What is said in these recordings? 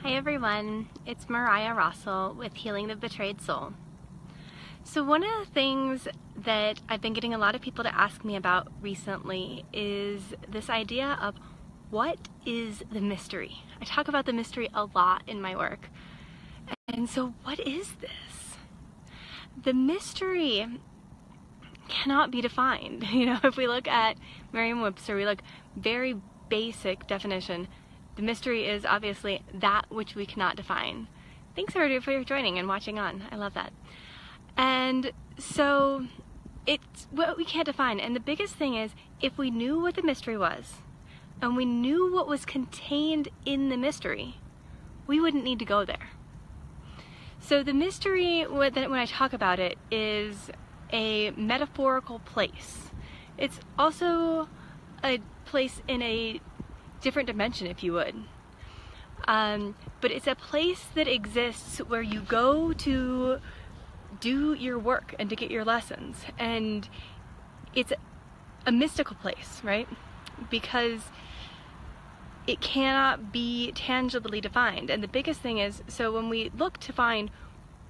Hi everyone, it's Mariah Rossel with Healing the Betrayed Soul. So one of the things that I've been getting a lot of people to ask me about recently is this idea of what is the mystery? I talk about the mystery a lot in my work. And so what is this? The mystery cannot be defined. If we look at Merriam-Webster, we look very basic definition. The mystery is obviously that which we cannot define. Thanks everybody for joining and watching on. I love that. And so it's what we can't define. And the biggest thing is, if we knew what the mystery was, and we knew what was contained in the mystery, we wouldn't need to go there. So the mystery, when I talk about it, is a metaphorical place. It's also a place in a different dimension, if you would. But it's a place that exists where you go to do your work and to get your lessons. And it's a mystical place, right? Because it cannot be tangibly defined. And the biggest thing is, so when we look to find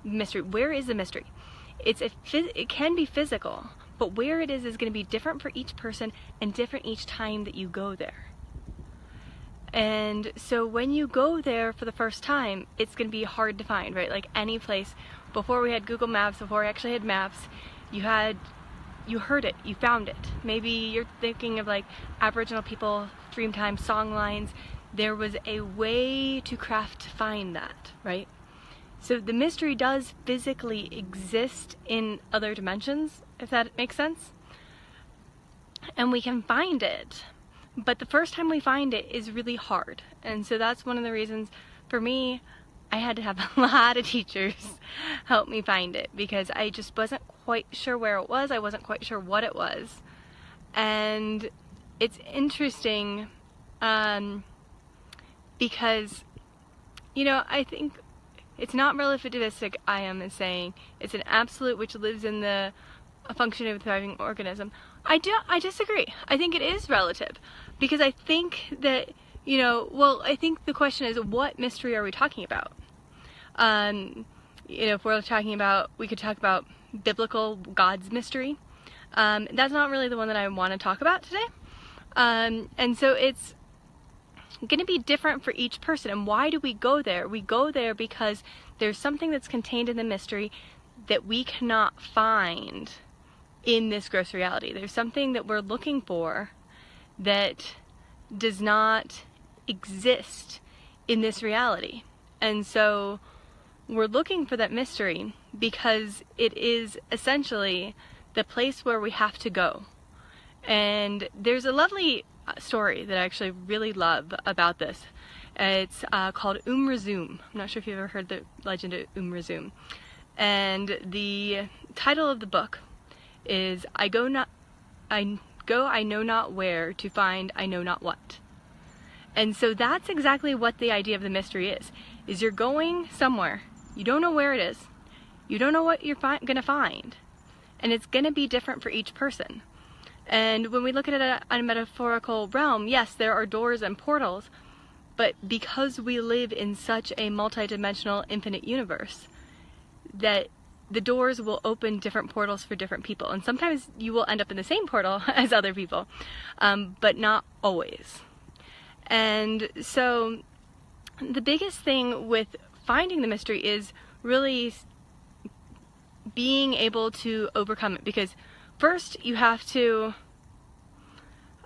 mystery, where is the mystery? It can be physical, but where it is going to be different for each person and different each time that you go there. And so when you go there for the first time, it's going to be hard to find, right? Like any place, before we had Google Maps, before we actually had maps, you heard it, you found it. Maybe you're thinking of like Aboriginal people, Dreamtime, song lines. There was a way to find that, right? So the mystery does physically exist in other dimensions, if that makes sense. And we can find it. But the first time we find it is really hard. And so that's one of the reasons, for me, I had to have a lot of teachers help me find it, because I just wasn't quite sure where it was. I wasn't quite sure what it was. And it's interesting because, I think it's not relativistic, I am saying. It's an absolute which lives in the function of a thriving organism. I disagree. I think it is relative, because I think that, I think the question is, what mystery are we talking about? If we're talking about, we could talk about biblical God's mystery. That's not really the one that I want to talk about today. And so it's going to be different for each person. And why do we go there? We go there because there's something that's contained in the mystery that we cannot find in this gross reality. There's something that we're looking for that does not exist in this reality. And so we're looking for that mystery because it is essentially the place where we have to go. And there's a lovely story that I actually really love about this. It's called Umrazum. I'm not sure if you've ever heard the legend of Umrazum. And the title of the book is I know not where to find I know not what. And so that's exactly what the idea of the mystery is you're going somewhere, you don't know where it is, you don't know what you're going to find, and it's going to be different for each person. And when we look at it on a metaphorical realm, yes, there are doors and portals, but because we live in such a multidimensional infinite universe, that the doors will open different portals for different people. And sometimes you will end up in the same portal as other people, but not always. And so the biggest thing with finding the mystery is really being able to overcome it. Because first you have to,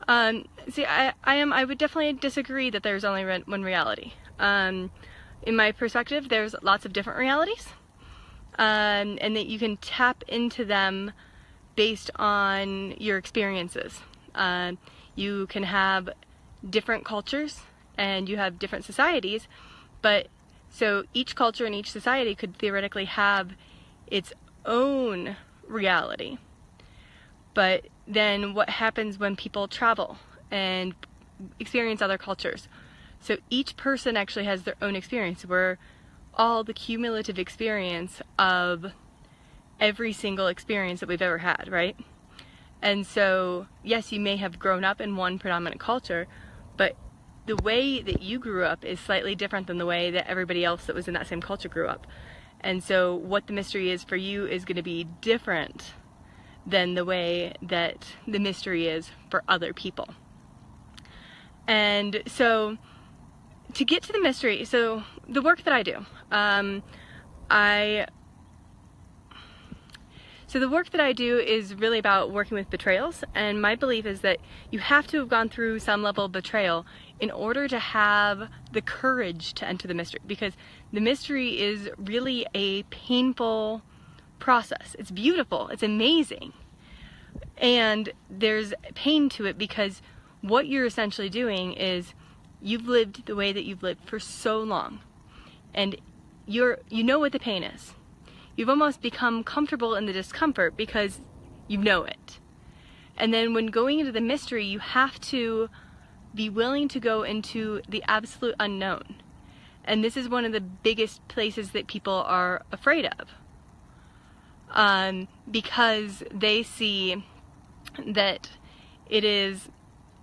I would definitely disagree that there's only one reality. In my perspective, there's lots of different realities. And that you can tap into them based on your experiences. You can have different cultures and you have different societies, but so each culture and each society could theoretically have its own reality. But then what happens when people travel and experience other cultures? So each person actually has their own experience. We're all the cumulative experience of every single experience that we've ever had, right? And so, yes, you may have grown up in one predominant culture, but the way that you grew up is slightly different than the way that everybody else that was in that same culture grew up. And so what the mystery is for you is going to be different than the way that the mystery is for other people. And so to get to the mystery, so the work that I do, So the work that I do is really about working with betrayals, and my belief is that you have to have gone through some level of betrayal in order to have the courage to enter the mystery, because the mystery is really a painful process. It's beautiful, it's amazing, and there's pain to it because what you're essentially doing is you've lived the way that you've lived for so long, and you know what the pain is. You've almost become comfortable in the discomfort because you know it. And then when going into the mystery, you have to be willing to go into the absolute unknown. And this is one of the biggest places that people are afraid of. Because they see that it is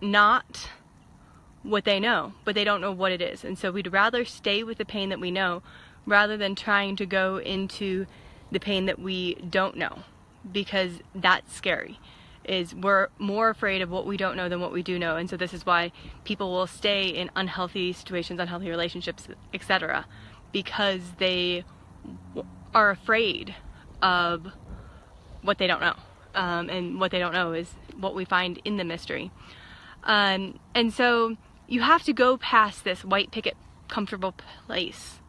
not what they know, but they don't know what it is. And so we'd rather stay with the pain that we know rather than trying to go into the pain that we don't know, because that's scary. We're more afraid of what we don't know than what we do know. And so this is why people will stay in unhealthy situations, unhealthy relationships, etc., because they are afraid of what they don't know. And what they don't know is what we find in the mystery. And so you have to go past this white picket comfortable place.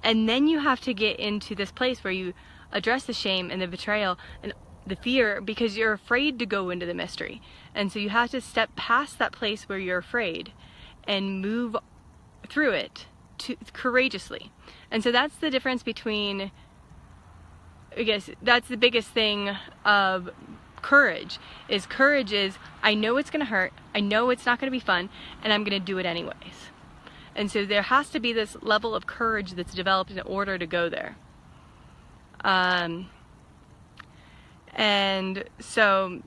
And then you have to get into this place where you address the shame and the betrayal and the fear, because you're afraid to go into the mystery. And so you have to step past that place where you're afraid and move through it courageously. And so that's the difference between, I guess, that's the biggest thing of courage is I know it's going to hurt, I know it's not going to be fun, and I'm going to do it anyways. And so there has to be this level of courage that's developed in order to go there. And so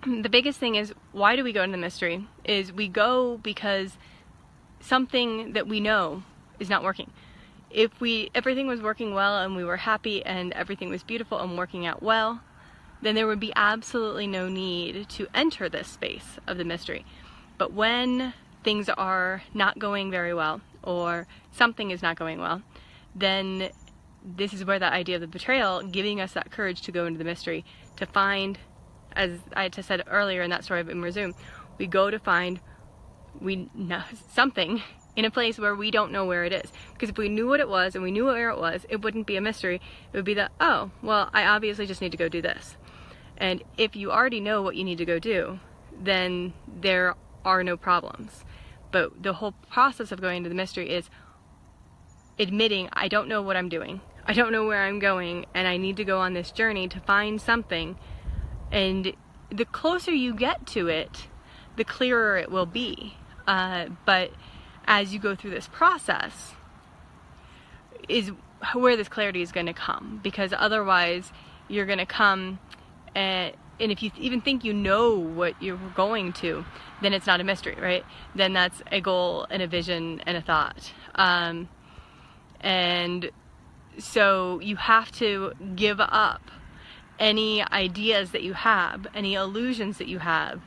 the biggest thing is, why do we go into the mystery? Is we go because something that we know is not working. If everything was working well and we were happy and everything was beautiful and working out well, then there would be absolutely no need to enter this space of the mystery. But when things are not going very well, or something is not going well, then this is where that idea of the betrayal, giving us that courage to go into the mystery, to find, as I just said earlier in that story in Resume, we go to find something in a place where we don't know where it is. Because if we knew what it was and we knew where it was, it wouldn't be a mystery. It would be that, oh, well, I obviously just need to go do this. And if you already know what you need to go do, then there are no problems. But the whole process of going into the mystery is admitting, I don't know what I'm doing. I don't know where I'm going, and I need to go on this journey to find something. And the closer you get to it, the clearer it will be. But as you go through this process is where this clarity is going to come. Because otherwise, you're going to come and if you even think you know what you're going to, then it's not a mystery, right? Then that's a goal and a vision and a thought. And so you have to give up any ideas that you have, any illusions that you have,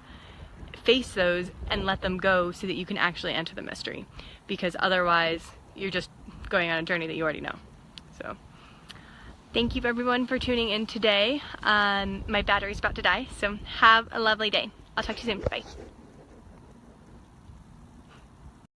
face those and let them go so that you can actually enter the mystery. Because otherwise, you're just going on a journey that you already know. So thank you everyone for tuning in today. My battery's about to die, so have a lovely day. I'll talk to you soon. Bye.